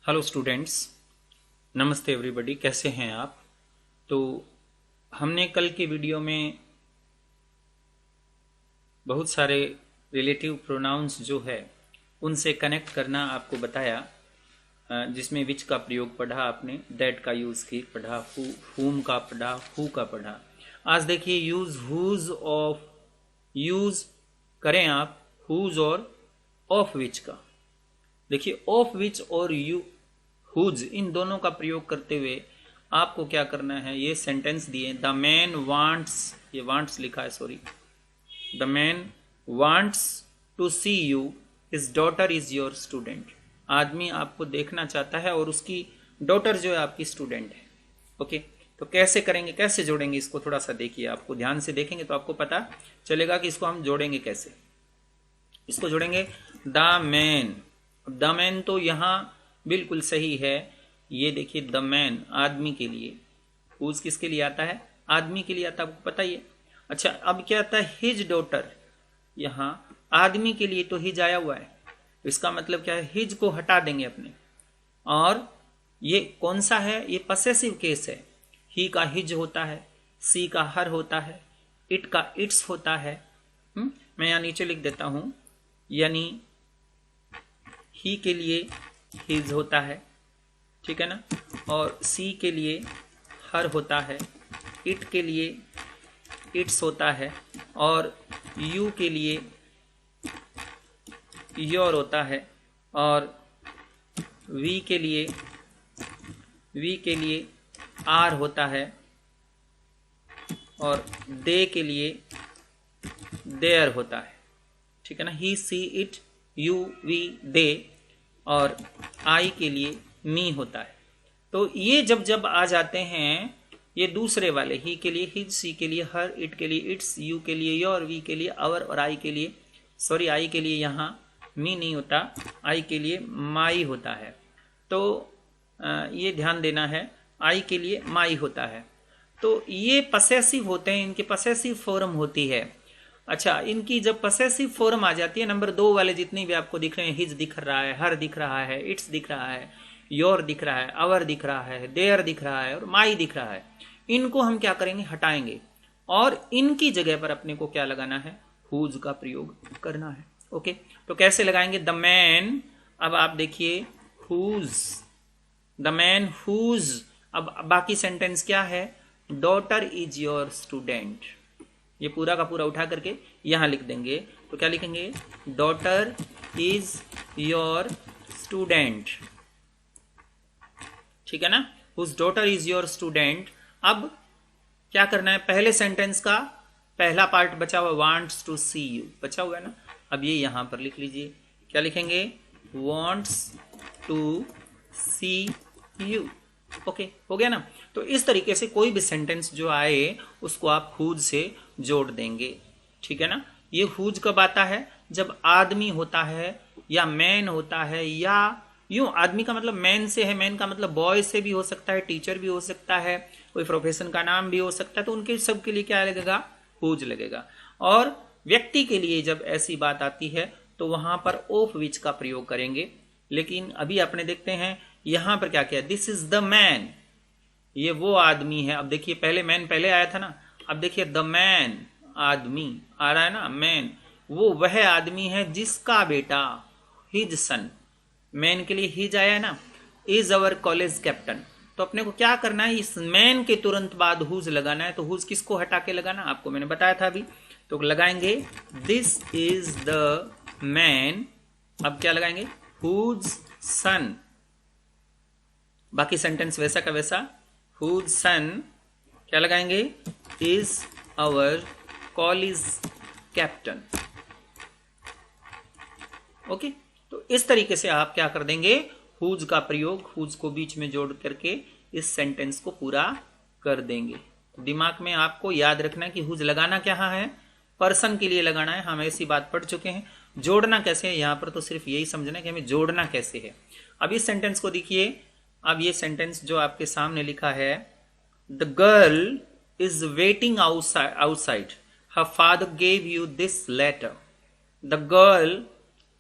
Hello students, नमस्ते everybody. कैसे हैं आप? तो हमने कल के वीडियो में बहुत सारे रिलेटिव प्रोनाउंस जो है उनसे कनेक्ट करना आपको बताया, जिसमें विच का प्रयोग पढ़ा आपने, दैट का यूज़ की पढ़ा, हुम का पढ़ा, हु का पढ़ा। आज देखिए यूज हुज ऑफ, यूज करें आप हुज और ऑफ विच का। देखिए ऑफ विच और यू हुज इन दोनों का प्रयोग करते हुए आपको क्या करना है, ये सेंटेंस दिए। द मैन वांट्स, ये वांट्स लिखा है, sorry, the man wants to see you, his daughter is your student. आदमी आपको देखना चाहता है और उसकी डॉटर जो है आपकी स्टूडेंट है। ओके, तो कैसे करेंगे, कैसे जोड़ेंगे इसको, थोड़ा सा देखिए। आपको ध्यान से देखेंगे तो आपको पता चलेगा कि इसको हम जोड़ेंगे कैसे। इसको जोड़ेंगे द मैन। द मैन तो यहां बिल्कुल सही है। ये देखिए द मैन आदमी के लिए, हुज किसके लिए आता है? आदमी के लिए आता है, आपको पता ही है। अच्छा, अब क्या आता है? His daughter. यहां आदमी के लिए तो हिज आया हुआ है, तो इसका मतलब क्या है? हिज को हटा देंगे अपने। और ये कौन सा है? ये पसेसिव केस है। ही का हिज होता है, सी का हर होता है, इट का इट्स होता है। मैं यहां नीचे लिख देता हूं, यानी ही के लिए हिज होता है, ठीक है ना, और सी के लिए हर होता है, इट के लिए इट्स होता है, और यू के लिए योर होता है, और वी के लिए आर होता है, और दे के लिए देयर होता है, ठीक है ना। ही सी इट यू वी दे, और आई के लिए मी होता है। तो ये जब जब आ जाते हैं, ये दूसरे वाले, ही के लिए हिज, सी के लिए हर, इट के लिए इट्स, यू के लिए योर, वी के लिए आवर, और आई के लिए, सॉरी, आई के लिए यहाँ मी नहीं होता, आई के लिए माई होता है। तो ये ध्यान देना है, आई के लिए माई होता है। तो ये पसेसिव होते हैं, इनकी पसेसिव फॉर्म होती है। अच्छा, इनकी जब पसेसिव फॉर्म आ जाती है, नंबर 2 वाले जितने भी आपको दिख रहे हैं, हिज दिख रहा है, हर दिख रहा है, इट्स दिख रहा है, योर दिख रहा है, आवर दिख रहा है, देयर दिख रहा है, और माई दिख रहा है, इनको हम क्या करेंगे? हटाएंगे। और इनकी जगह पर अपने को क्या लगाना है? हुज का प्रयोग करना है। ओके, तो कैसे लगाएंगे? द मैन, अब आप देखिए हुज, द मैन हुज। अब बाकी सेंटेंस क्या है? Daughter is your student. ये पूरा का पूरा उठा करके यहां लिख देंगे। तो क्या लिखेंगे? डॉटर इज योर स्टूडेंट, ठीक है ना, whose daughter is your student. अब क्या करना है? पहले सेंटेंस का पहला पार्ट बचा हुआ, वांट्स टू सी यू, बचा हुआ है ना। अब ये यहां पर लिख लीजिए, क्या लिखेंगे? Wants to see you. Okay, हो गया ना। तो इस तरीके से कोई भी सेंटेंस जो आए उसको आप हुज से जोड़ देंगे, ठीक है ना। ये हुज कब आता है? जब आदमी होता है, या मैन होता है, या यूं आदमी का मतलब मैन से है, मैन का मतलब बॉय से भी हो सकता है, टीचर भी हो सकता है, कोई प्रोफेशन का नाम भी हो सकता है। तो उनके सब के लिए क्या लगेगा? हुज लगेगा। और व्यक्ति के लिए जब ऐसी बात आती है तो वहां पर ऑफ विच का प्रयोग करेंगे। लेकिन अभी अपने देखते हैं यहां पर क्या किया, दिस इज द मैन, ये वो आदमी है। अब देखिए पहले मैन पहले आया था ना, अब देखिए द मैन, आदमी आ रहा है ना, मैन, वो वह आदमी है जिसका बेटा, हिज सन, मैन के लिए हिज आया है ना, इज अवर कॉलेज कैप्टन। तो अपने को क्या करना है? इस मैन के तुरंत बाद हुज लगाना है। तो हुज किसको हटा के लगाना, आपको मैंने बताया था अभी। तो लगाएंगे दिस इज द मैन। अब क्या लगाएंगे? Whose son. बाकी सेंटेंस वैसा का वैसा, हुज सन क्या लगाएंगे? Is our college captain. Okay, तो इस तरीके से आप क्या कर देंगे? हुज का प्रयोग, हुज को बीच में जोड़ करके इस सेंटेंस को पूरा कर देंगे। दिमाग में आपको याद रखना है कि हुज लगाना क्या है? पर्सन के लिए लगाना है। हम ऐसी बात पढ़ चुके हैं। जोड़ना कैसे है यहां पर, तो सिर्फ यही समझना है कि हमें जोड़ना कैसे है। अब इस सेंटेंस को देखिए। अब ये सेंटेंस जो आपके सामने लिखा है, the girl is waiting outside, her father gave you this letter. The girl,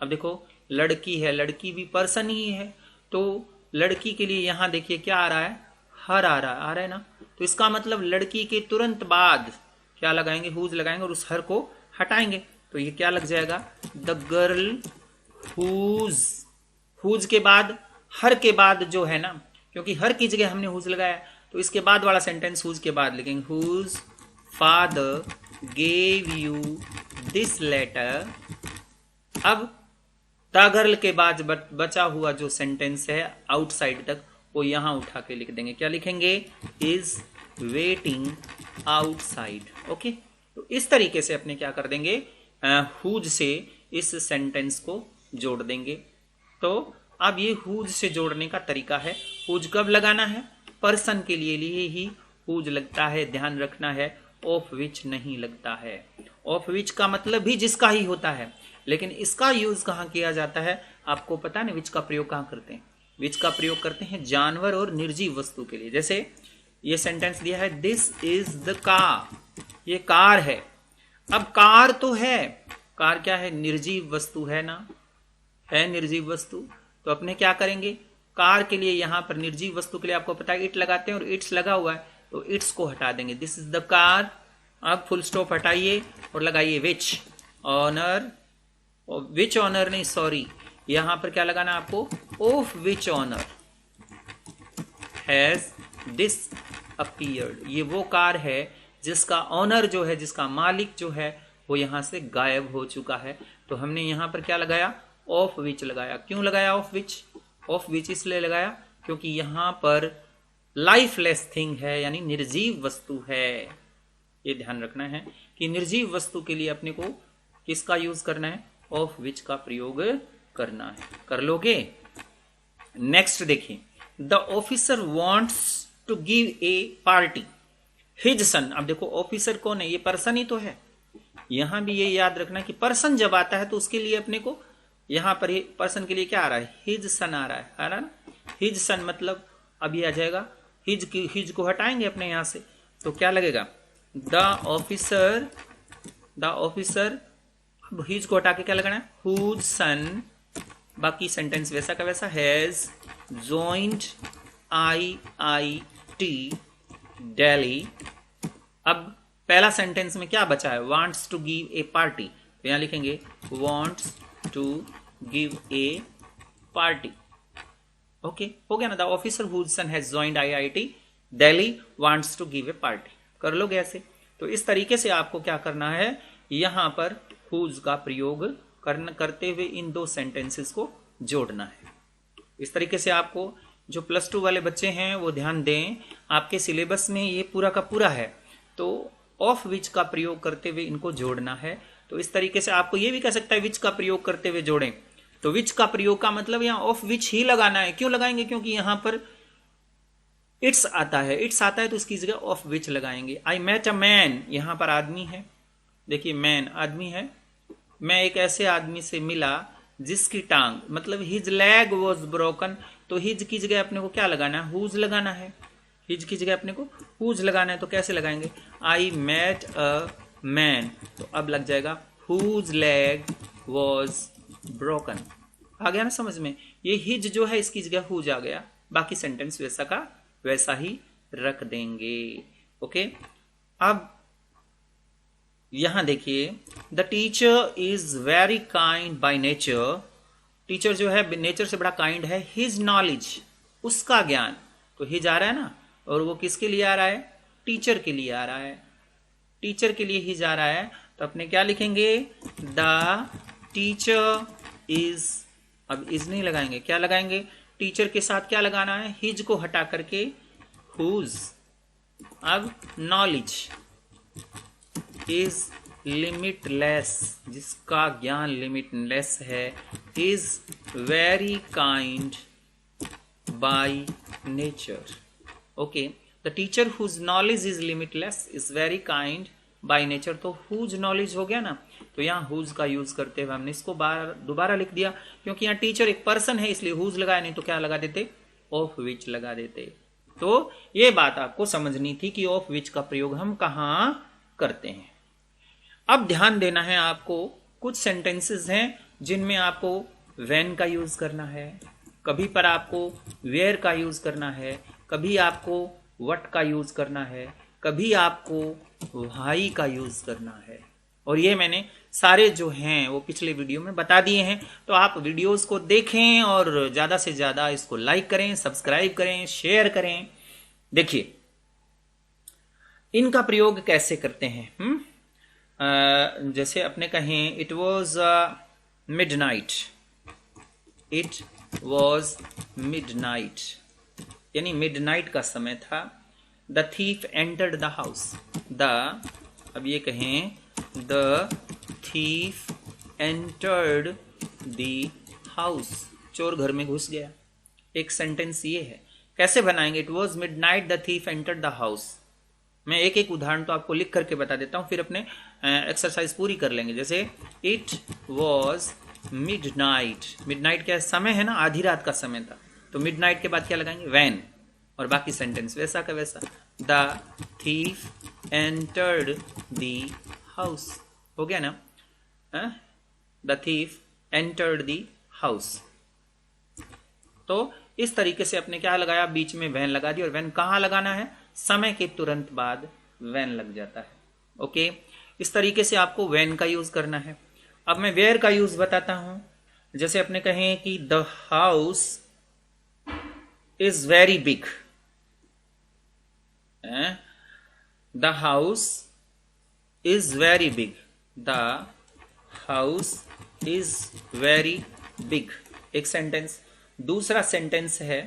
अब देखो लड़की है, लड़की भी पर्सन ही है, तो लड़की के लिए यहां देखिए क्या आ रहा है, हर आ रहा है ना, तो इसका मतलब लड़की के तुरंत बाद क्या लगाएंगे, हुज लगाएंगे और उस हर को हटाएंगे, तो ये क्या लग जाएगा, द गर्ल हुज। हुज के बाद, हर के बाद जो है ना, क्योंकि हर की जगह हमने हुज लगाया, तो इसके बाद वाला सेंटेंस हुज के बाद लिखेंगे, whose father gave you this letter. अब द गर्ल के बाद बचा हुआ जो सेंटेंस है आउटसाइड तक, वो यहां उठा के लिख देंगे, क्या लिखेंगे, इज वेटिंग आउटसाइड। ओके, तो इस तरीके से अपने क्या कर देंगे, हुज से इस सेंटेंस को जोड़ देंगे। तो अब ये हुज से जोड़ने का तरीका है। हुज कब लगाना है, पर्सन के लिए ही हुज लगता है, ध्यान रखना है, ऑफ विच नहीं लगता है। ऑफ विच का मतलब भी जिसका ही होता है, लेकिन इसका यूज कहां किया जाता है आपको पता है ना, विच का प्रयोग कहां करते हैं, विच का प्रयोग करते हैं जानवर और निर्जीव वस्तु के लिए। जैसे ये सेंटेंस दिया है, दिस इज द कार, ये कार है। अब कार तो है, कार क्या है, निर्जीव वस्तु है ना, है निर्जीव वस्तु, तो अपने क्या करेंगे, कार के लिए यहां पर निर्जीव वस्तु के लिए आपको पता है इट लगाते हैं, और इट्स लगा हुआ है तो इट्स को हटा देंगे, दिस इज द कार। अब फुल स्टॉप हटाइए और लगाइए विच ऑनर, विच ऑनर नहीं सॉरी, यहां पर क्या लगाना आपको, of which owner has disappeared, ये वो कार है जिसका ऑनर जो है, जिसका मालिक जो है वो यहां से गायब हो चुका है। तो हमने यहां पर क्या लगाया, ऑफ विच लगाया। क्यों लगाया ऑफ विच, ऑफ विच इसलिए लगाया क्योंकि यहां पर लाइफलेस थिंग है, यानी निर्जीव वस्तु है। ये ध्यान रखना है कि निर्जीव वस्तु के लिए अपने को किसका यूज करना है, ऑफ विच का प्रयोग करना है। कर लोगे। नेक्स्ट देखिए, the officer wants to give a party his son. अब देखो ऑफिसर कौन है, ये पर्सन ही तो है। यहां भी ये याद रखना कि पर्सन जब आता है तो उसके लिए अपने को यहां पर पर्सन के लिए क्या आ रहा है, हिज सन आ रहा है ना। हिज सन मतलब अभी आ जाएगा, हिज को हटाएंगे अपने यहां से, तो क्या लगेगा, द ऑफिसर, अब हिज को हटा के क्या लगाना है, हुज सन, बाकी सेंटेंस वैसा का वैसा, हैज जॉइंड IIT दिल्ली। अब पहला सेंटेंस में क्या बचा है, wants to give a party, तो यहां लिखेंगे wants to give a party. Okay, हो गया ना, the officer whose son has joined IIT Delhi wants to give a party. कर लोगे ऐसे। तो इस तरीके से आपको क्या करना है, यहां पर हुज का प्रयोग करते हुए इन दो सेंटेंसेस को जोड़ना है। इस तरीके से आपको जो +2 वाले बच्चे हैं वो ध्यान दें, आपके सिलेबस में ये पूरा का पूरा है, तो ऑफ विच का प्रयोग करते हुए इनको जोड़ना है। तो इस तरीके से आपको ये भी कह सकता है विच का प्रयोग करते हुए जोड़ें, तो विच का प्रयोग का मतलब यहां ऑफ विच ही लगाना है। क्यों लगाएंगे, क्योंकि यहां पर इट्स आता है, इट्स आता है तो इसकी जगह ऑफ विच लगाएंगे। आई मेट अ मैन, यहां पर आदमी है, देखिए मैन आदमी है, मैं एक ऐसे आदमी से मिला जिसकी टांग, मतलब हिज लेग वॉज ब्रोकन, तो हिज की जगह अपने को क्या लगाना है, हुज लगाना है। हिज की जगह अपने को हुज लगाना है, तो कैसे लगाएंगे, आई मेट अ मैन, तो अब लग जाएगा हुज लेग वॉज ब्रोकन। आ गया ना समझ में, ये हिज जो है इसकी जगह हुज आ गया, बाकी सेंटेंस वैसा का वैसा ही रख देंगे। ओके, अब यहां देखिए, the teacher is very kind by nature, teacher जो है नेचर से बड़ा काइंड है, हिज नॉलेज, उसका ज्ञान, तो हिज आ रहा है ना, और वो किसके लिए आ रहा है, टीचर के लिए आ रहा है, टीचर के लिए हिज आ रहा है, तो अपने क्या लिखेंगे, द टीचर इज, अब इज नहीं लगाएंगे, क्या लगाएंगे, टीचर के साथ क्या लगाना है, हिज को हटा करके हुज। अब नॉलेज इज लिमिटलेस, जिसका ज्ञान लिमिटलेस है, is very kind by nature. Okay, the teacher whose knowledge is limitless is very kind by nature, तो हुज नॉलेज हो गया ना, तो यहाँ हुज का यूज करते हुए हमने इसको दोबारा लिख दिया, क्योंकि यहाँ टीचर एक पर्सन है इसलिए हुज लगाया, नहीं तो क्या लगा देते, ऑफ विच लगा देते। तो ये बात आपको समझनी थी कि ऑफ विच का प्रयोग हम कहां करते हैं। अब ध्यान देना है आपको, कुछ सेंटेंसेस हैं जिनमें आपको व्हेन का यूज करना है, कभी पर आपको वेयर का यूज करना है, कभी आपको व्हाट का यूज करना है, कभी आपको व्हाई का यूज करना है। और ये मैंने सारे जो हैं वो पिछले वीडियो में बता दिए हैं। तो आप वीडियोस को देखें और ज्यादा से ज्यादा इसको लाइक करें, सब्सक्राइब करें, शेयर करें। देखिए इनका प्रयोग कैसे करते हैं। जैसे अपने कहें it was midnight, it was midnight, यानी मिडनाइट का समय था। The thief entered the house, अब ये कहें the thief entered the house, चोर घर में घुस गया। एक सेंटेंस ये है। कैसे बनाएंगे? It was midnight the thief entered the house. मैं एक एक उदाहरण तो आपको लिख करके बता देता हूं, फिर अपने एक्सरसाइज पूरी कर लेंगे। जैसे इट वॉज मिडनाइट, मिडनाइट क्या समय है ना, आधी रात का समय था। तो मिडनाइट के बाद क्या लगाएंगे? व्हेन, और बाकी सेंटेंस वैसा का वैसा। The thief entered the house, हो गया ना। The thief entered the house. तो इस तरीके से अपने क्या लगाया? बीच में वैन लगा दी। और वैन कहां लगाना है? समय के तुरंत बाद वैन लग जाता है। ओके, इस तरीके से आपको वैन का यूज करना है। अब मैं वेयर का यूज बताता हूं। जैसे अपने कहें कि the house is very big, the house is very big, the house is very big, एक सेंटेंस। दूसरा सेंटेंस है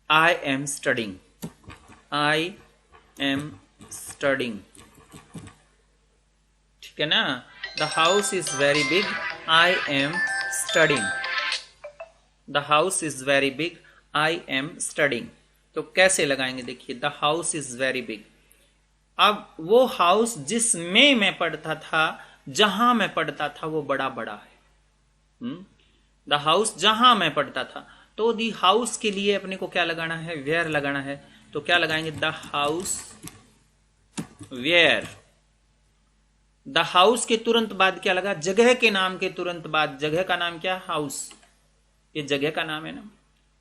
आई am studying, I am studying, ठीक है ना। The house is very big, I am studying, the house is very big, I am studying. तो कैसे लगाएंगे? देखिए the house is very big. अब वो हाउस जिसमें मैं पढ़ता था, जहां मैं पढ़ता था, वो बड़ा बड़ा है। द हाउस जहां मैं पढ़ता था, तो दी हाउस के लिए अपने को क्या लगाना है? वेयर लगाना है। तो क्या लगाएंगे? The house where. द हाउस के तुरंत बाद क्या लगा? जगह के नाम के तुरंत बाद, जगह का नाम क्या? हाउस, ये जगह का नाम है ना।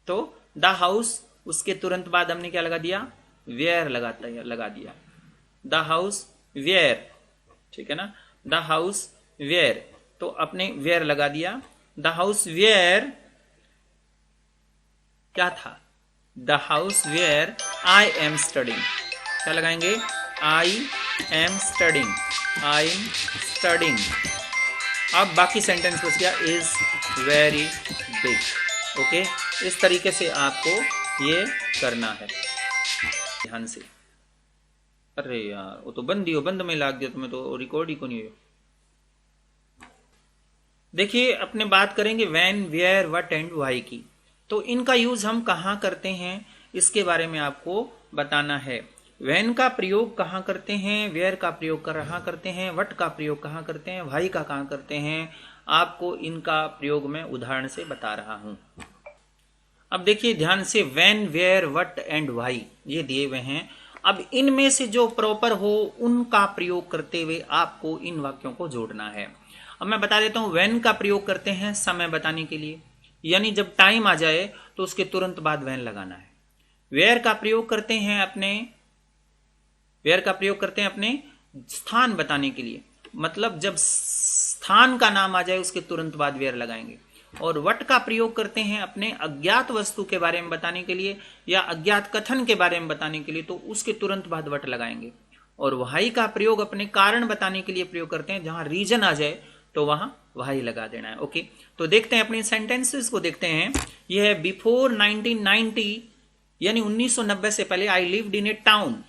तो द हाउस, उसके तुरंत बाद हमने क्या लगा दिया? वेयर लगा दिया। द हाउस वेयर, ठीक है ना। द हाउस वेयर, तो अपने वेयर लगा दिया। द हाउस वेयर क्या था? The house where I am studying. क्या लगाएंगे? I am studying, I am studying. अब बाकी सेंटेंस बच गया इज वेरी बिग। ओके, इस तरीके से आपको ये करना है, ध्यान से। अरे यार वो तो बंद में लाग गया, तुम्हें तो रिकॉर्ड ही को नहीं हुई। देखिए अपने बात करेंगे when, where, what and why की। तो इनका यूज हम कहां करते हैं इसके बारे में आपको बताना है। व्हेन का प्रयोग कहां करते हैं, वेयर का प्रयोग कहां करते हैं, व्हाट का प्रयोग कहां करते हैं, व्हाई का कहां करते हैं, आपको इनका प्रयोग मैं उदाहरण से बता रहा हूं। अब देखिए ध्यान से, when, where, what and why ये दिए हुए हैं। अब इनमें से जो प्रॉपर हो उनका प्रयोग करते हुए आपको इन वाक्यों को जोड़ना है। अब मैं बता देता हूं, व्हेन का प्रयोग करते हैं समय बताने के लिए, यानी जब टाइम आ जाए तो उसके तुरंत बाद व्हेन लगाना है। वेयर का प्रयोग करते हैं अपने स्थान बताने के लिए, मतलब जब स्थान का नाम आ जाए उसके तुरंत बाद वेयर लगाएंगे। और व्हाट का प्रयोग करते हैं अपने अज्ञात वस्तु के बारे में बताने के लिए या अज्ञात कथन के बारे में बताने के लिए, तो उसके तुरंत बाद व्हाट लगाएंगे। और व्हाई का प्रयोग अपने कारण बताने के लिए प्रयोग करते हैं, जहां रीजन आ जाए तो वहां व्हाई लगा देना है। ओके, तो देखते हैं अपने सेंटेंसेस को देखते हैं। यह है बिफोर 1990, यानी 1990 से पहले, I lived in A town,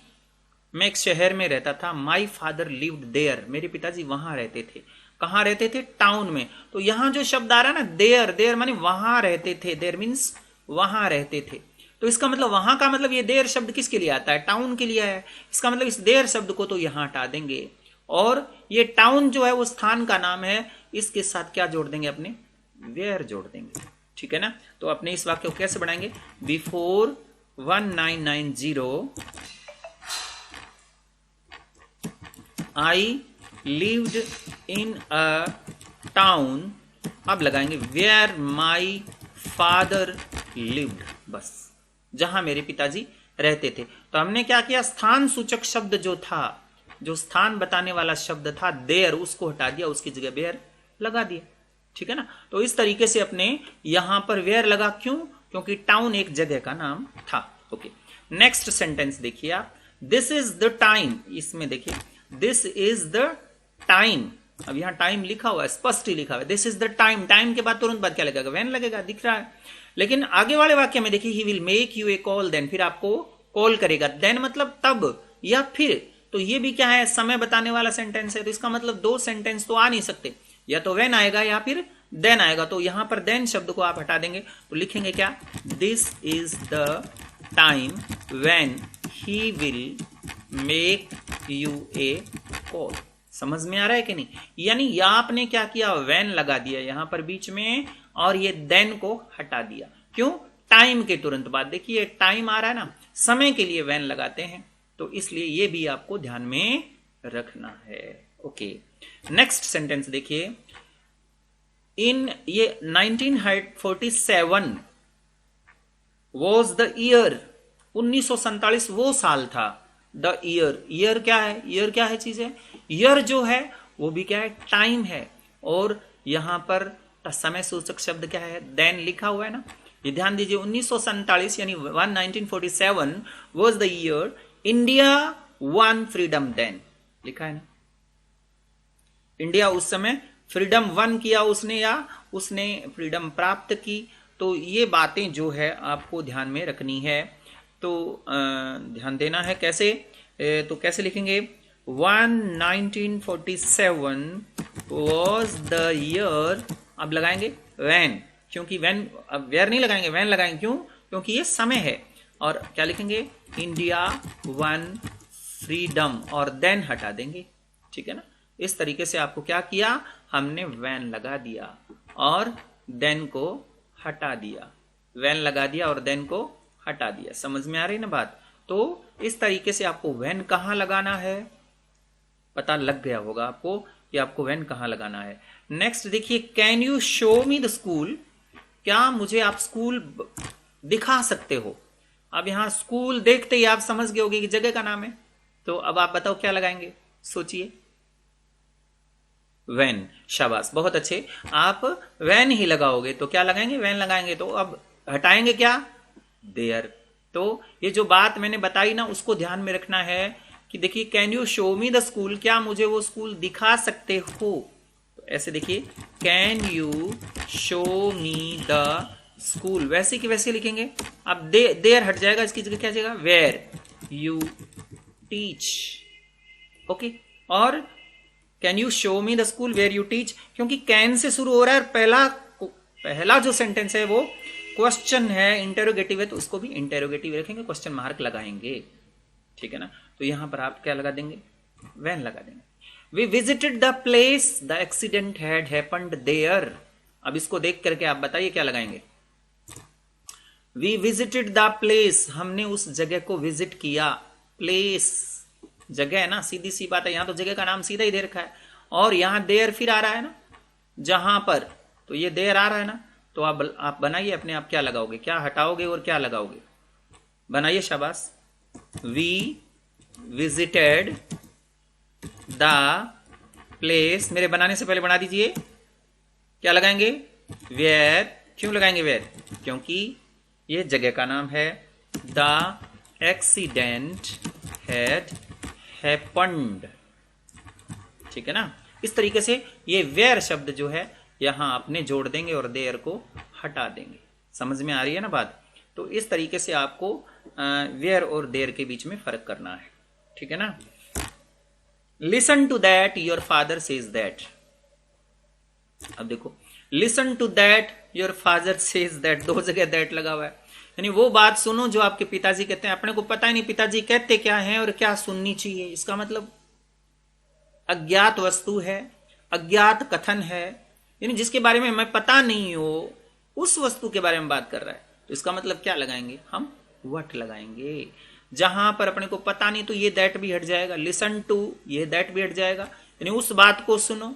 मैं एक शहर में रहता था। माई फादर लिव्ड देयर, मेरे पिताजी वहां रहते थे। कहां रहते थे? टाउन में। तो यहां जो शब्द आ रहा है ना, देयर, देयर माने वहां रहते थे, देयर मीन्स वहां रहते थे। तो इसका मतलब वहां का मतलब, ये देयर शब्द किसके लिए आता है? टाउन के लिए है। इसका मतलब इस देयर शब्द को तो यहां हटा देंगे, और ये टाउन जो है वो स्थान का नाम है, इसके साथ क्या जोड़ देंगे? अपने वेयर जोड़ देंगे, ठीक है ना। तो अपने इस वाक्य को कैसे बनाएंगे? Before 1990 I lived in a town. अब लगाएंगे वेयर माई फादर लिव्ड, बस जहां मेरे पिताजी रहते थे। तो हमने क्या किया, स्थान सूचक शब्द जो था, जो स्थान बताने वाला शब्द था देयर, उसको हटा दिया, उसकी जगह वेयर लगा दिया। ठीक है ना। तो इस तरीके से अपने यहां पर वेयर लगा, क्यों, क्योंकि टाउन एक जगह का नाम था। ओके, नेक्स्ट सेंटेंस देखिए आप, दिस इज द टाइम, इसमें देखिए दिस इज द टाइम, अब यहां टाइम लिखा हुआ है, स्पष्ट ही लिखा हुआ है, this is the time, time के बाद तुरंत बाद क्या लगेगा, व्हेन लगेगा, दिख रहा है। लेकिन आगे वाले वाक्य में देखिए, he will make you a call then, फिर आपको कॉल करेगा, देन मतलब तब या फिर, तो ये भी क्या है, समय बताने वाला सेंटेंस है। तो इसका मतलब दो सेंटेंस तो आ नहीं सकते, या तो व्हेन आएगा या फिर देन आएगा। तो यहां पर देन शब्द को आप हटा देंगे, तो लिखेंगे क्या, this is the time when he will make you a call. समझ में आ रहा है कि नहीं। यानी या आपने क्या किया, व्हेन लगा दिया यहां पर बीच में, और ये देन को हटा दिया, क्यों, टाइम के तुरंत बाद। देखिए टाइम आ रहा है ना, समय के लिए व्हेन लगाते हैं, तो इसलिए ये भी आपको ध्यान में रखना है। ओके, नेक्स्ट सेंटेंस देखिए, इन ये 1947 वॉज द ईयर, 1947 वो साल था, द ईयर, ईयर क्या है, ईयर क्या है चीज है, ईयर जो है वो भी क्या है, टाइम है, और यहां पर समय सूचक शब्द क्या है, देन लिखा हुआ है ना। ये ध्यान दीजिए, 1947 यानी 1947 was the year India won freedom then, लिखा है ना। इंडिया उस समय फ्रीडम वन किया उसने, या उसने फ्रीडम प्राप्त की। तो ये बातें जो है आपको ध्यान में रखनी है, तो ध्यान देना है। कैसे, तो कैसे लिखेंगे, 1947 was the year, अब लगाएंगे when, क्योंकि when, अब वेयर नहीं लगाएंगे, when लगाएंगे, क्यों, क्योंकि ये समय है। और क्या लिखेंगे, इंडिया वन फ्रीडम, और देन हटा देंगे। ठीक है ना। इस तरीके से आपको क्या किया, हमने when लगा दिया और देन को हटा दिया, when लगा दिया और देन को हटा दिया। समझ में आ रही ना बात। तो इस तरीके से आपको when कहां लगाना है पता लग गया होगा आपको कि आपको when कहां लगाना है। नेक्स्ट देखिए, can you show me the school, क्या मुझे आप स्कूल दिखा सकते हो। अब यहां स्कूल देखते ही आप समझ गए होगे कि जगह का नाम है। तो अब आप बताओ क्या लगाएंगे, सोचिए। when, शाबाश, बहुत अच्छे, आप when ही लगाओगे। तो क्या लगाएंगे, when लगाएंगे। तो अब हटाएंगे क्या, देयर। तो ये जो बात मैंने बताई ना, उसको ध्यान में रखना है कि देखिए, can you show me the school, क्या मुझे वो स्कूल दिखा सकते हो। तो ऐसे देखिए, can you show me the school, वैसे कि वैसे लिखेंगे। अब देयर हट जाएगा, इसकी जगह क्या जाएगा, वेयर यू टीच। ओके, और can you show me the school where you teach, क्योंकि कैन से शुरू हो रहा है, पहला जो सेंटेंस है वो क्वेश्चन है, इंटेरोगेटिव है, तो उसको भी इंटेरोगेटिव रखेंगे, क्वेश्चन मार्क लगाएंगे। ठीक है ना। तो यहां पर आप क्या लगा देंगे, when लगा देंगे। We visited the place the accident had happened there. अब इसको देख करके आप बताइए क्या लगाएंगे। वी विजिटेड द प्लेस, हमने उस जगह को विजिट किया। प्लेस जगह है ना, सीधी सी बात है, यहां तो जगह का नाम सीधा ही दे रखा है, और यहां देयर फिर आ रहा है ना, जहां पर, तो ये देयर आ रहा है ना। तो आप बनाइए अपने आप, क्या लगाओगे, क्या हटाओगे और क्या लगाओगे, बनाइए, शाबाश। वी विजिटेड द प्लेस, मेरे बनाने से पहले बना दीजिए, क्या लगाएंगे, वेयर। क्यों लगाएंगे वेयर, क्योंकि ये जगह का नाम है। The accident had happened. ठीक है ना। इस तरीके से ये वेयर शब्द जो है यहां आपने जोड़ देंगे और देयर को हटा देंगे। समझ में आ रही है ना बात। तो इस तरीके से आपको वेयर और देयर के बीच में फर्क करना है। ठीक है ना। Listen to that your father says that. अब देखो, listen to that your father says that, दो जगह दैट लगा हुआ है, यानी वो बात सुनो जो आपके पिताजी कहते हैं। अपने को पता ही नहीं पिताजी कहते क्या हैं और क्या सुननी चाहिए। इसका मतलब अज्ञात वस्तु है, अज्ञात कथन है, यानी जिसके बारे में हमें पता नहीं हो, उस वस्तु के बारे में बात कर रहा है। तो इसका मतलब क्या लगाएंगे, हम व्हाट लगाएंगे। जहां पर अपने को पता नहीं तो ये दैट भी हट जाएगा, लिसन टू, ये दैट भी हट जाएगा, यानी उस बात को सुनो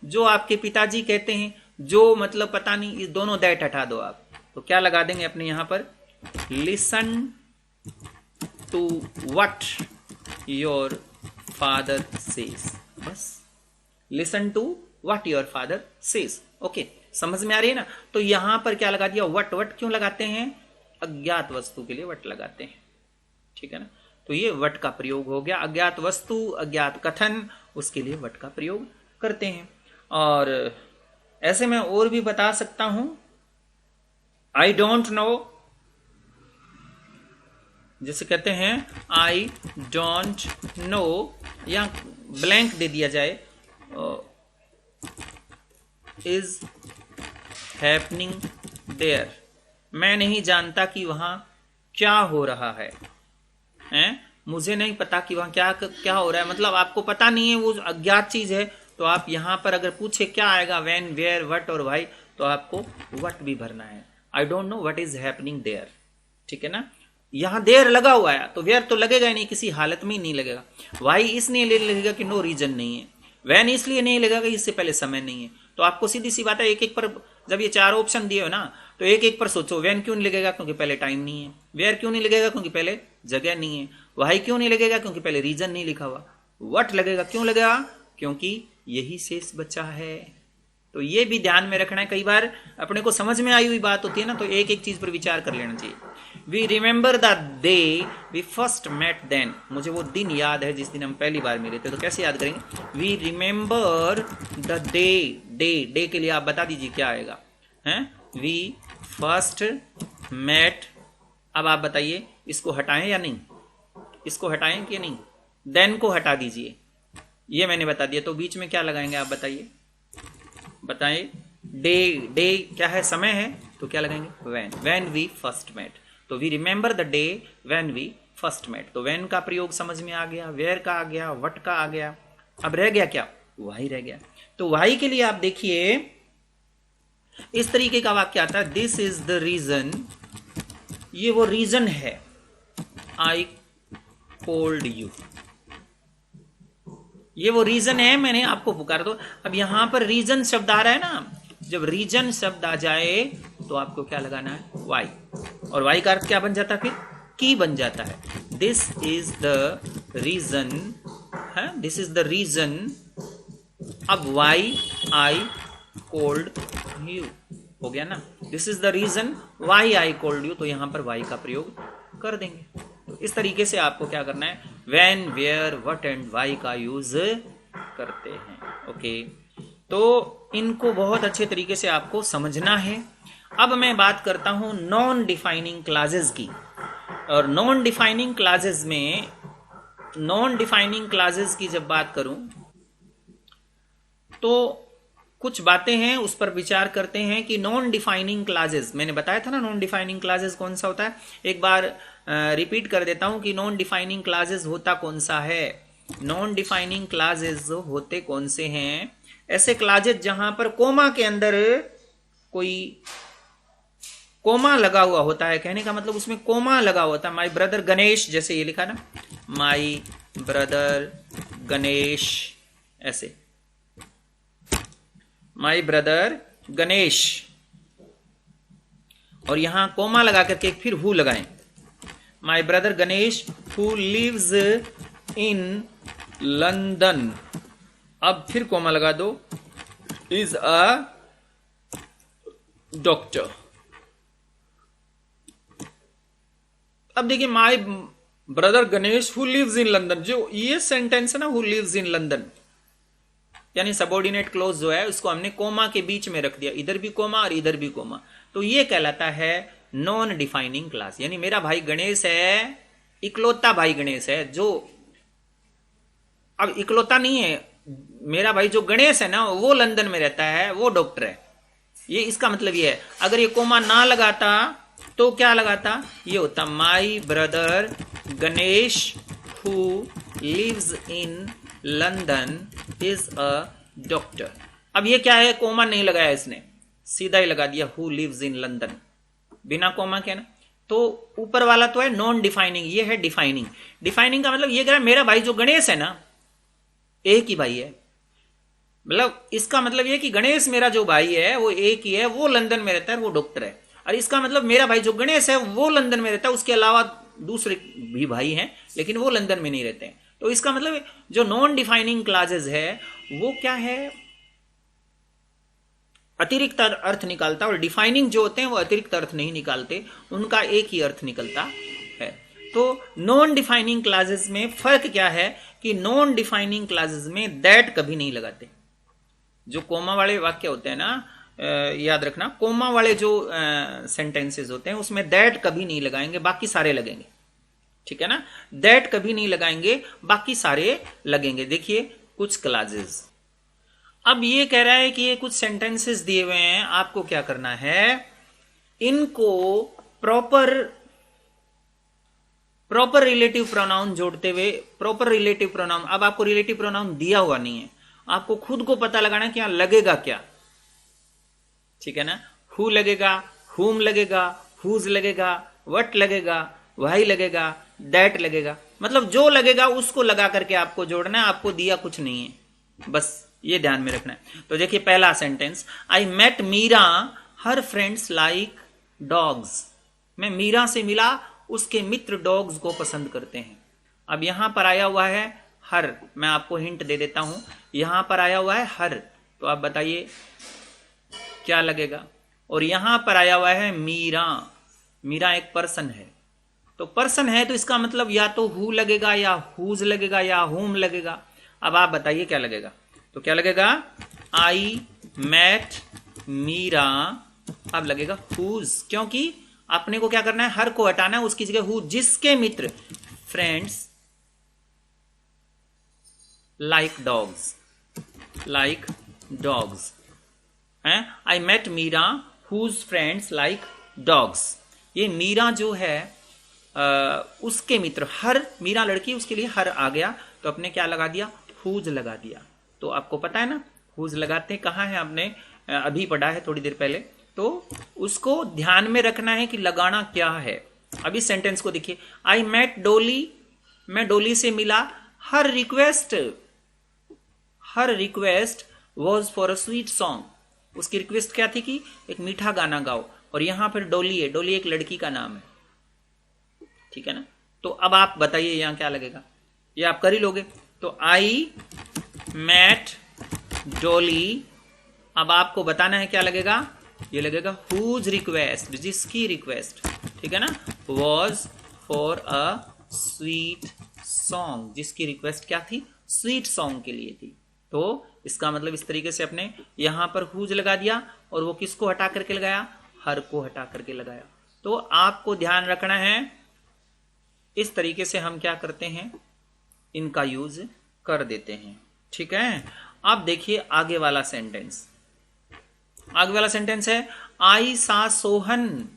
जो आपके पिताजी कहते हैं, जो मतलब पता नहीं, ये दोनों दैट हटा दो आप। तो क्या लगा देंगे अपने यहां पर, listen to what your father says, बस listen to what your father says. Okay, समझ में आ रही है ना। तो यहां पर क्या लगा दिया, वट। वट क्यों लगाते हैं, अज्ञात वस्तु के लिए वट लगाते हैं, ठीक है ना। तो ये वट का प्रयोग हो गया, अज्ञात वस्तु, अज्ञात कथन, उसके लिए वट का प्रयोग करते हैं। और ऐसे मैं और भी बता सकता हूं, आई डोंट नो, जैसे कहते हैं आई डोंट नो, या ब्लैंक दे दिया जाए, इज हैपनिंग देयर, मैं नहीं जानता कि वहां क्या हो रहा है, हैं? मुझे नहीं पता कि वहां क्या क्या हो रहा है, मतलब आपको पता नहीं है, वो अज्ञात चीज है। तो आप यहां पर अगर पूछे क्या आएगा, व्हेन, वेयर, व्हाट और व्हाई, तो आपको व्हाट भी भरना है। I don't know what is happening there, ठीक है ना। यहां देयर लगा हुआ है तो वेयर तो लगेगा ही नहीं, किसी हालत में ही नहीं लगेगा। व्हाई इसलिए लगेगा कि नो रीजन नहीं है। व्हेन इसलिए नहीं लगेगा कि इससे पहले समय नहीं है। तो आपको सीधी सी बात है, एक एक पर जब ये चार ऑप्शन दिए हो ना, तो एक एक पर सोचो। व्हेन क्यों नहीं लगेगा, क्योंकि पहले टाइम नहीं है। वेयर क्यों नहीं लगेगा, क्योंकि पहले जगह नहीं है। व्हाई क्यों नहीं लगेगा, क्योंकि पहले रीजन नहीं लिखा हुआ। व्हाट लगेगा, क्यों लगेगा, क्योंकि यही शेष बचा है। तो ये भी ध्यान में रखना है। कई बार अपने को समझ में आई हुई बात होती है ना, तो एक एक चीज पर विचार कर लेना चाहिए। We remember the day we first met then, मुझे वो दिन याद है जिस दिन हम पहली बार मिले थे। तो कैसे याद करेंगे, we remember the day, day, day के लिए आप बता दीजिए क्या आएगा, हैं? We first met. अब आप बताइए इसको हटाएं या नहीं, इसको हटाएं कि नहीं, देन को हटा दीजिए, ये मैंने बता दिया। तो बीच में क्या लगाएंगे आप बताइए, बताइए। डे, डे क्या है, समय है, तो क्या लगाएंगे, when, when we first met. तो we remember the day when we first met. तो व्हेन का प्रयोग समझ में आ गया, वेयर का आ गया, व्हाट का आ गया। अब रह गया क्या, वाई रह गया। तो वाई के लिए आप देखिए इस तरीके का वाक्य आता है, दिस इज द रीजन, ये वो रीजन है, आई कॉल्ड यू, ये वो रीजन है, मैंने आपको पुकारा। तो अब यहां पर रीजन शब्द आ रहा है ना, जब रीजन शब्द आ जाए तो आपको क्या लगाना है, वाई। और वाई का अर्थ क्या बन जाता है फिर, की बन जाता है। दिस इज द रीजन है, दिस इज द रीजन। अब वाई आई कोल्ड यू हो गया ना, this is the reason why I called you. तो यहां पर वाई का प्रयोग कर देंगे। तो इस तरीके से आपको क्या करना है, when, where, what and why का यूज करते हैं। ओके, तो इनको बहुत अच्छे तरीके से आपको समझना है। अब मैं बात करता हूं नॉन डिफाइनिंग क्लासेस की। और नॉन डिफाइनिंग क्लासेस में, नॉन डिफाइनिंग क्लासेस की जब बात करूं तो कुछ बातें हैं उस पर विचार करते हैं कि नॉन डिफाइनिंग क्लासेस, मैंने बताया था ना नॉन डिफाइनिंग क्लासेस कौन सा होता है। एक बार रिपीट कर देता हूं कि नॉन डिफाइनिंग क्लासेस होता कौन सा है। नॉन डिफाइनिंग क्लासेस होते कौन से हैं, ऐसे क्लासेस जहां पर कोमा के अंदर कोई कोमा लगा हुआ होता है। कहने का मतलब उसमें कोमा लगा हुआ था। माई ब्रदर गणेश, जैसे ये लिखा ना, माई ब्रदर गणेश, ऐसे माई ब्रदर गणेश, और यहां कोमा लगा करके फिर हु लगाएं, my brother Ganesh who lives in London. अब फिर कोमा लगा दो, इज अ डॉक्टर। अब देखिए, my brother Ganesh who lives in London, जो ये सेंटेंस है ना, हु लिव्स इन लंदन, यानी सबऑर्डिनेट क्लोज जो है उसको हमने कोमा के बीच में रख दिया, इधर भी कोमा और इधर भी कोमा। तो ये कहलाता है नॉन डिफाइनिंग क्लास। यानी मेरा भाई गणेश है, इकलौता भाई गणेश है, जो अब इकलौता नहीं है, मेरा भाई जो गणेश है ना वो लंदन में रहता है, वो डॉक्टर है। ये इसका मतलब ये है। अगर ये कोमा ना लगाता तो क्या लगाता, ये होता my brother Ganesh who lives in London is a doctor. अब ये क्या है, कोमा नहीं लगाया इसने, सीधा ही लगा दिया हु लिव्स इन लंदन, बिना कोमा के ना। तो ऊपर वाला तो है नॉन डिफाइनिंग, ये है डिफाइनिंग। डिफाइनिंग का मतलब ये कह रहा है मेरा भाई जो गणेश है ना, एक ही भाई है, मतलब इसका मतलब ये कि गणेश मेरा जो भाई है वो एक ही है, वो लंदन में रहता है, वो डॉक्टर है। और इसका मतलब मेरा भाई जो गणेश है वो लंदन में रहता है, उसके अलावा दूसरे भी भाई हैं लेकिन वो लंदन में नहीं रहते हैं। तो इसका मतलब जो नॉन डिफाइनिंग क्लॉजेज है वो क्या है, अतिरिक्त अर्थ निकालता है, और डिफाइनिंग जो होते हैं वो अतिरिक्त अर्थ नहीं निकालते, उनका एक ही अर्थ निकलता है। तो नॉन डिफाइनिंग क्लॉजेज में फर्क क्या है कि नॉन डिफाइनिंग क्लॉजेज में दैट कभी नहीं लगाते। जो कोमा वाले वाक्य होते हैं ना, याद रखना, कोमा वाले जो सेंटेंसेस होते हैं उसमें दैट कभी नहीं लगाएंगे, बाकी सारे लगेंगे, ठीक है ना। दैट कभी नहीं लगाएंगे, बाकी सारे लगेंगे। देखिए कुछ क्लॉजेज, अब ये कह रहा है कि ये कुछ सेंटेंसेस दिए हुए हैं, आपको क्या करना है, इनको प्रॉपर रिलेटिव प्रोनाउन जोड़ते हुए, प्रॉपर रिलेटिव प्रोनाउन, अब आपको रिलेटिव प्रोनाउन दिया हुआ नहीं है, आपको खुद को पता लगाना कि यहां लगेगा क्या, ठीक है ना। हु लगेगा, हुम लगेगा, हुज लगेगा, वट लगेगा, वाई लगेगा, दैट लगेगा, मतलब जो लगेगा उसको लगा करके आपको जोड़ना है, आपको दिया कुछ नहीं है, बस ये ध्यान में रखना है। तो देखिए पहला sentence, I met Meera her friends like dogs, मैं मीरा से मिला, उसके मित्र डॉग्स को पसंद करते हैं। अब यहां पर आया हुआ है हर, मैं आपको हिंट दे देता हूं, यहां पर आया हुआ है हर, तो आप बताइए क्या लगेगा। और यहां पर आया हुआ है मीरा, मीरा एक पर्सन है, तो पर्सन है तो इसका मतलब या तो हु लगेगा या हुज लगेगा या हुम लगेगा। अब आप बताइए क्या लगेगा, तो क्या लगेगा, आई मेट मीरा, अब लगेगा हुज, क्योंकि अपने को क्या करना है, हर को हटाना है, उसकी जगह हु, जिसके मित्र friends like dogs, like dogs हैं। I met Meera whose friends like dogs, ये मीरा जो है उसके मित्र, हर, मीरा लड़की, उसके लिए हर आ गया, तो अपने क्या लगा दिया, हुज लगा दिया। तो आपको पता है ना हुज लगाते कहाँ है, आपने अभी पढ़ा है थोड़ी देर पहले, तो उसको ध्यान में रखना है कि लगाना क्या है। अभी सेंटेंस को देखिए, आई मेट डोली, मैं डोली से मिला, her request was for a sweet song, उसकी रिक्वेस्ट क्या थी कि एक मीठा गाना गाओ, और यहां पर डोली है, डोली एक लड़की का नाम है, ठीक है ना। तो अब आप बताइए यहां क्या लगेगा, ये आप कर ही लोगे। तो आई मेट डोली, अब आपको बताना है क्या लगेगा, ये लगेगा हुज रिक्वेस्ट, जिसकी रिक्वेस्ट, ठीक है ना, was for a sweet song, जिसकी रिक्वेस्ट क्या थी, स्वीट सॉन्ग के लिए थी। तो इसका मतलब इस तरीके से अपने यहां पर हुज लगा दिया, और वो किसको हटा करके लगाया, हर को हटा करके लगाया। तो आपको ध्यान रखना है, इस तरीके से हम क्या करते हैं, इनका यूज कर देते हैं, ठीक है। अब देखिए आगे वाला सेंटेंस, आगे वाला सेंटेंस है आई सा सोहन,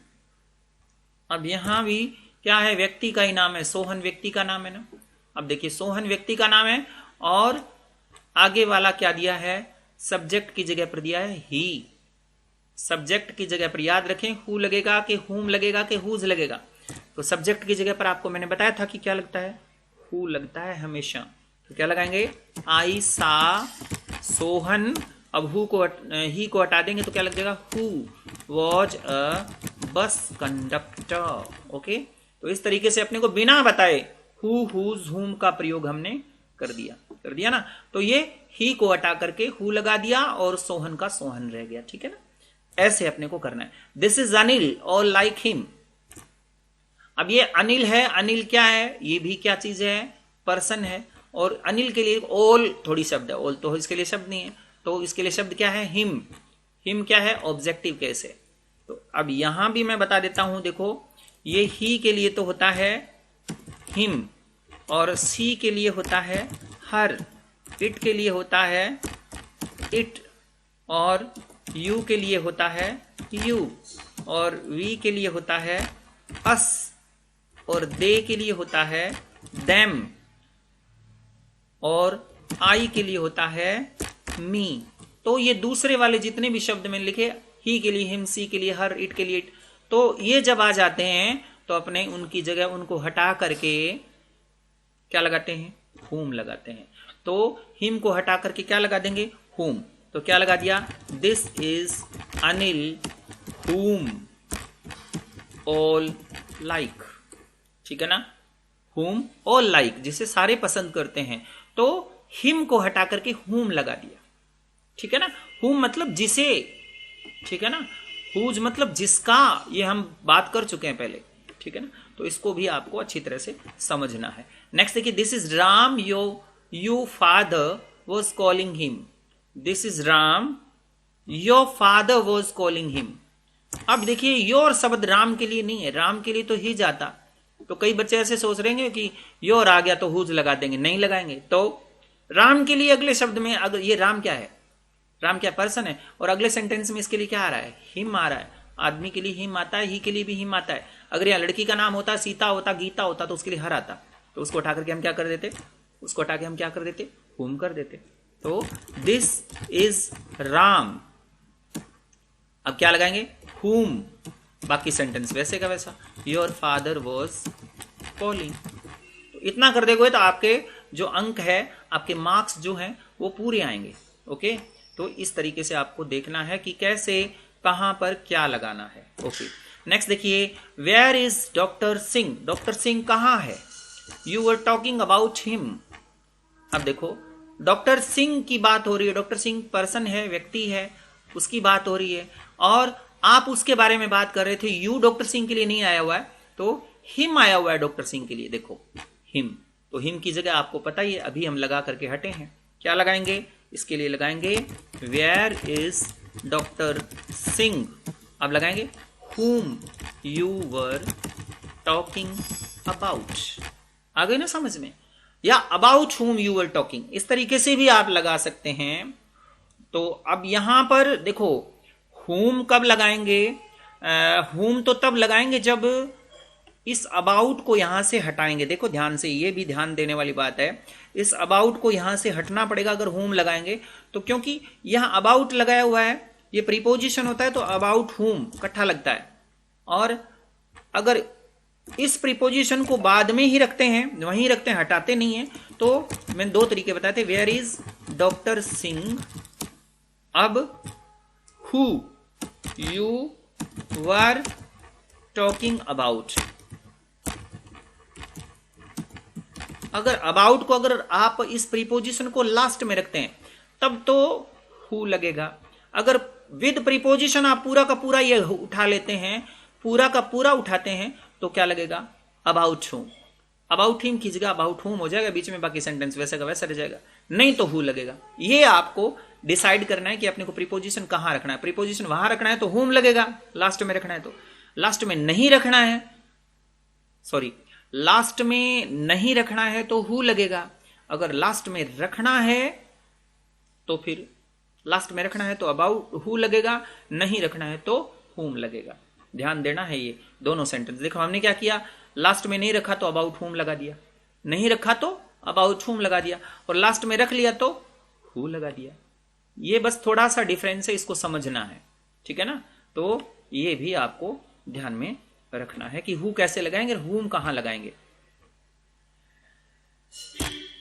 अब यहां भी क्या है, व्यक्ति का ही नाम है, सोहन व्यक्ति का नाम है ना। अब देखिए सोहन व्यक्ति का नाम है, और आगे वाला क्या दिया है, सब्जेक्ट की जगह पर दिया है ही, सब्जेक्ट की जगह पर याद रखें, हु लगेगा कि हुम लगेगा कि हुज लगेगा। तो सब्जेक्ट की जगह पर आपको मैंने बताया था कि क्या लगता है, हु लगता है हमेशा, तो क्या लगाएंगे, आई सा सोहन, अब हु को ही को हटा देंगे तो क्या लग जाएगा, who was a bus conductor. Okay, तो इस तरीके से अपने को बिना बताए हु, हुज, हुम का प्रयोग हमने कर दिया ना। तो ये ही को हटा करके हु लगा दिया और सोहन का सोहन रह गया, ठीक है ना। ऐसे अपने को करना है। दिस इज अनिल और लाइक हिम, अब ये अनिल है, अनिल क्या है, ये भी क्या चीज है, पर्सन है, और अनिल के लिए ऑल थोड़ी शब्द है, ऑल तो इसके लिए शब्द नहीं है, तो इसके लिए शब्द क्या है, हिम। हिम क्या है, ऑब्जेक्टिव केस है। तो अब यहां भी मैं बता देता हूं, देखो ये ही के लिए तो होता है हिम, और सी के लिए होता है हर, इट के लिए होता है इट, और यू के लिए होता है यू, और वी के लिए होता है अस, और दे के लिए होता है देम, और आई के लिए होता है मी। तो ये दूसरे वाले जितने भी शब्द मैंने लिखे, ही के लिए हिम, सी के लिए हर, इट के लिए इट, तो ये जब आ जाते हैं तो अपने उनकी जगह उनको हटा करके क्या लगाते हैं, हुम लगाते हैं। तो हिम को हटा करके क्या लगा देंगे, हुम। तो क्या लगा दिया, दिस इज अनिल हुम ऑल लाइक, ठीक है ना, whom all like, जिसे सारे पसंद करते हैं, तो him को हटा करके whom लगा दिया, ठीक है ना। whom मतलब जिसे, ठीक है ना, whose मतलब जिसका, ये हम बात कर चुके हैं पहले, ठीक है ना। तो इसको भी आपको अच्छी तरह से समझना है। नेक्स्ट देखिए, this is Ram your father was calling him, this is Ram your father was calling him. अब देखिए योर शब्द राम के लिए नहीं है, राम के लिए तो ही जाता। तो कई बच्चे ऐसे सोच रहे हैं कि योर आ गया तो हुज लगा देंगे, नहीं लगाएंगे। तो राम के लिए अगले शब्द में, अगर ये राम क्या है, राम क्या पर्सन है, और अगले सेंटेंस में इसके लिए क्या आ रहा है, हिम आ रहा है। आदमी के लिए हिम आता है, ही के लिए भी हिम आता है। अगर यह लड़की का नाम होता, सीता होता, गीता होता, तो उसके लिए हर आता। तो उसको उठा करके हम क्या कर देते, उसको हटा के हम क्या कर देते, हुम कर देते। तो दिस इज राम, अब क्या लगाएंगे, हुम, बाकी सेंटेंस वैसे का वैसा, योर फादर वॉज कॉलिंग। तो इतना कर देंगे तो आपके जो अंक है, आपके मार्क्स जो हैं वो पूरे आएंगे। ओके, तो इस तरीके से आपको देखना है कि कैसे, कहां पर क्या लगाना है। ओके, नेक्स्ट देखिए, where is doctor Singh, doctor Singh कहां है, you were talking about him. अब देखो डॉक्टर सिंह की बात हो रही है, डॉक्टर सिंह पर्सन है, व्यक्ति है, उसकी बात हो रही है, और आप उसके बारे में बात कर रहे थे। यू डॉक्टर सिंह के लिए नहीं आया हुआ है, तो हिम आया हुआ है डॉक्टर सिंह के लिए। देखो हिम, तो हिम की जगह आपको पता ही है, अभी हम लगा करके हटे हैं। क्या लगाएंगे, इसके लिए लगाएंगे वेयर इज डॉक्टर सिंह। अब लगाएंगे whom you were talking about। आ गई ना समझ में, या about whom you were talking, इस तरीके से भी आप लगा सकते हैं। तो अब यहां पर देखो whom कब लगाएंगे, whom तो तब लगाएंगे जब इस about को यहां से हटाएंगे। देखो ध्यान से, ये भी ध्यान देने वाली बात है, इस about को यहां से हटना पड़ेगा अगर whom लगाएंगे तो, क्योंकि यहां about लगाया हुआ है, ये प्रीपोजिशन होता है, तो about whom इकट्ठा लगता है। और अगर इस प्रीपोजिशन को बाद में ही रखते हैं, वहीं रखते हैं, हटाते नहीं है, तो मैंने दो तरीके बताए थे, वेयर इज डॉक्टर सिंह, अब who you were talking about. अगर अबाउट को अगर आप इस प्रीपोजिशन को लास्ट में रखते हैं तब तो हु लगेगा। अगर विद प्रीपोजिशन आप पूरा का पूरा ये उठा लेते हैं, पूरा का पूरा उठाते हैं, तो क्या लगेगा, अबाउट हुम। अबाउट हिम की जगह अबाउट हुम हो जाएगा, बीच में बाकी सेंटेंस वैसा का वैसा रह जाएगा, नहीं तो हु लगेगा। ये आपको डिसाइड करना है कि अपने को प्रीपोजिशन कहां रखना है। प्रीपोजिशन वहां रखना है तो हुम लगेगा, लास्ट में रखना है तो, लास्ट में नहीं रखना है, सॉरी लास्ट में नहीं रखना है तो हु लगेगा। अगर लास्ट में रखना है तो फिर, लास्ट में रखना है तो अबाउट हु लगेगा, नहीं रखना है तो हुम लगेगा। ध्यान देना है ये दोनों सेंटेंस। देखो हमने क्या किया, लास्ट में नहीं रखा तो अबाउट हुम लगा दिया, नहीं रखा तो अबाउट हुम लगा दिया, और लास्ट में रख लिया तो हु लगा दिया। ये बस थोड़ा सा डिफरेंस है, इसको समझना है, ठीक है ना। तो ये भी आपको ध्यान में रखना है कि हु कैसे लगाएंगे, हुम कहां लगाएंगे।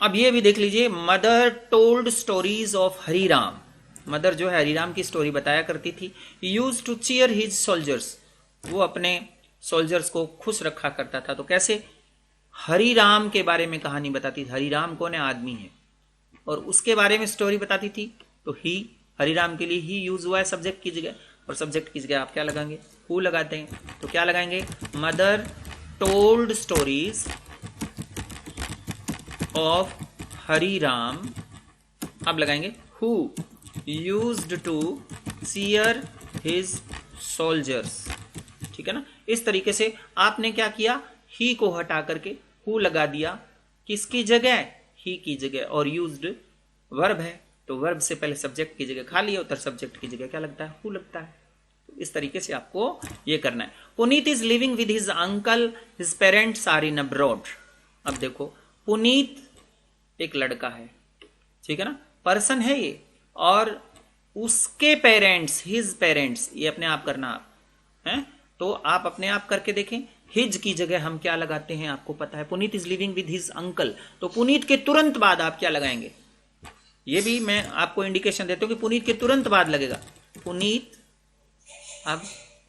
अब ये भी देख लीजिए, mother told stories of Hariram. Mother जो है हरिराम की स्टोरी बताया करती थी। Use to cheer his soldiers, वो अपने सोल्जर्स को खुश रखा करता था। तो कैसे, हरिराम के बारे में कहानी बताती थी। हरिराम कौन है, आदमी है, और उसके बारे में स्टोरी बताती थी। तो ही, हरिराम के लिए ही यूज हुआ है सब्जेक्ट की जगह, और सब्जेक्ट की जगह आप क्या लगाएंगे, हु लगाते हैं। तो क्या लगाएंगे, mother told stories of Hariram. अब लगाएंगे who used to cheer his soldiers, ठीक है ना। इस तरीके से आपने क्या किया, ही को हटा करके हु लगा दिया, किसकी जगह, ही की जगह, और यूज्ड वर्ब है तो वर्ब से पहले सब्जेक्ट की जगह खाली है, उधर सब्जेक्ट की जगह क्या लगता है, हु लगता है। तो इस तरीके से आपको ये करना है। Puneet is living with his uncle, his parents are in abroad. अब देखो पुनीत एक लड़का है, ठीक है ना, पर्सन है ये, और उसके पेरेंट्स, हिज पेरेंट्स, ये अपने आप करना आप है, तो आप अपने आप करके देखें। हिज की जगह हम क्या लगाते हैं आपको पता है, Puneet is living with his uncle, तो पुनीत के तुरंत बाद आप क्या लगाएंगे, ये भी मैं आपको इंडिकेशन देता हूं कि पुनीत के तुरंत बाद लगेगा पुनीत। अब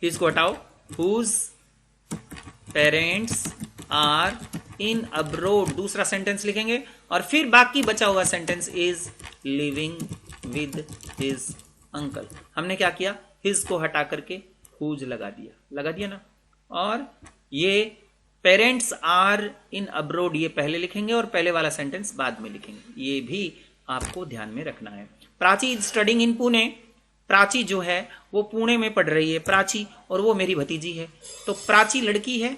हिज को हटाओ, whose parents are in abroad, दूसरा सेंटेंस लिखेंगे और फिर बाकी बचा हुआ sentence is living with his uncle. हमने क्या किया, हिज को हटा करके हुज लगा दिया ना। और ये पेरेंट्स आर इन अब्रोड ये पहले लिखेंगे और पहले वाला सेंटेंस बाद में लिखेंगे, ये भी आपको ध्यान में रखना है। Prachi is studying in Pune, Prachi जो है वो पुणे में पढ़ रही है, प्राची, और वो मेरी भतीजी है। तो प्राची लड़की है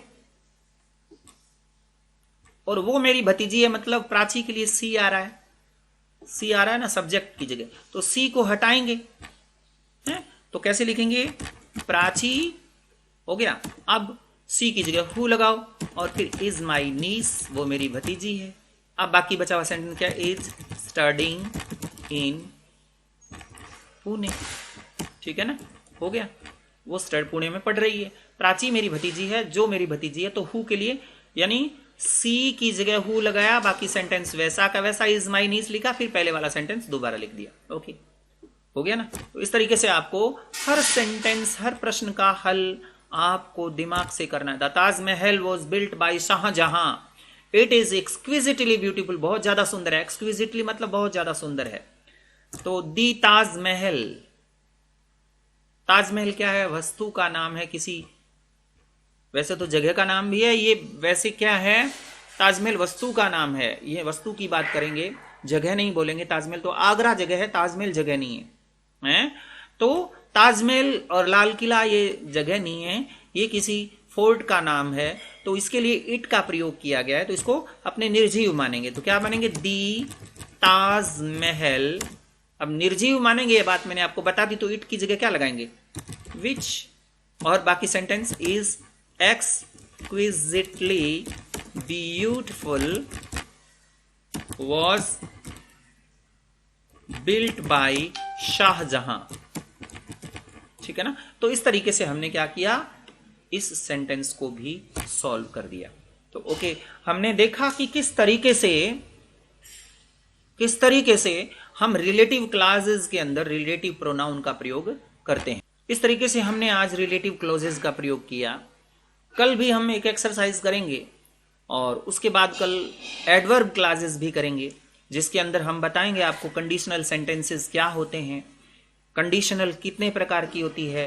और वो मेरी भतीजी है, मतलब प्राची के लिए सी आ रहा है, सी आ रहा है ना सब्जेक्ट की जगह, तो सी को हटाएंगे है? तो कैसे लिखेंगे, प्राची हो गया, अब सी की जगह हु लगाओ और फिर इज माई नीस, वो मेरी भतीजी है। अब बाकी बचा हुआ सेंटेंस क्या, इज स्टडिंग इन पुणे, ठीक है ना, हो गया, वो पुणे में पढ़ रही है। प्राची मेरी भतीजी है, जो मेरी भतीजी है, तो हु के लिए यानी सी की जगह हु लगाया, बाकी सेंटेंस वैसा का वैसा, इज माई नीस लिखा, फिर पहले वाला सेंटेंस दोबारा लिख दिया। ओके, हो गया ना। तो इस तरीके से आपको हर सेंटेंस, हर प्रश्न का हल आपको दिमाग से करना है। The Taj Mahal was built by Shah Jahan, it is exquisitely beautiful, बहुत ज्यादा सुंदर है, एक्सक्विजिटली मतलब बहुत ज्यादा सुंदर है। तो दी ताजमहल, ताजमहल क्या है, वस्तु का नाम है किसी, वैसे तो जगह का नाम भी है, ये वैसे क्या है, ताजमहल वस्तु का नाम है, ये वस्तु की बात करेंगे, जगह नहीं बोलेंगे। ताजमहल तो आगरा जगह है, ताजमहल जगह नहीं है? तो ताजमहल और लाल किला ये जगह नहीं है, ये किसी फोर्ट का नाम है, तो इसके लिए इट का प्रयोग किया गया है, तो इसको अपने निर्जीव मानेंगे। तो क्या मानेंगे, दी ताजमहल। अब निर्जीव मानेंगे, ये बात मैंने आपको बता दी, तो इट की जगह क्या लगाएंगे, विच, और बाकी sentence is exquisitely beautiful was built by Shah Jahan, ठीक है ना। तो इस तरीके से हमने क्या किया, इस सेंटेंस को भी सॉल्व कर दिया। तो ओके, हमने देखा कि किस तरीके से हम रिलेटिव क्लॉजेज के अंदर रिलेटिव प्रोनाउन का प्रयोग करते हैं। इस तरीके से हमने आज रिलेटिव क्लॉजेज का प्रयोग किया। कल भी हम एक एक्सरसाइज करेंगे और उसके बाद कल एडवर्ब क्लॉजेस भी करेंगे, जिसके अंदर हम बताएंगे आपको कंडीशनल सेंटेंसेस क्या होते हैं, कंडीशनल कितने प्रकार की होती है,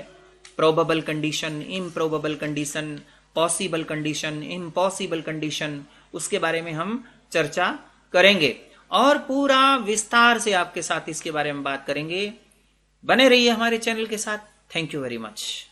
probable condition, improbable condition, possible condition, impossible condition, उसके बारे में हम चर्चा करेंगे और पूरा विस्तार से आपके साथ इसके बारे में बात करेंगे। बने रहिए हमारे चैनल के साथ। Thank you very much.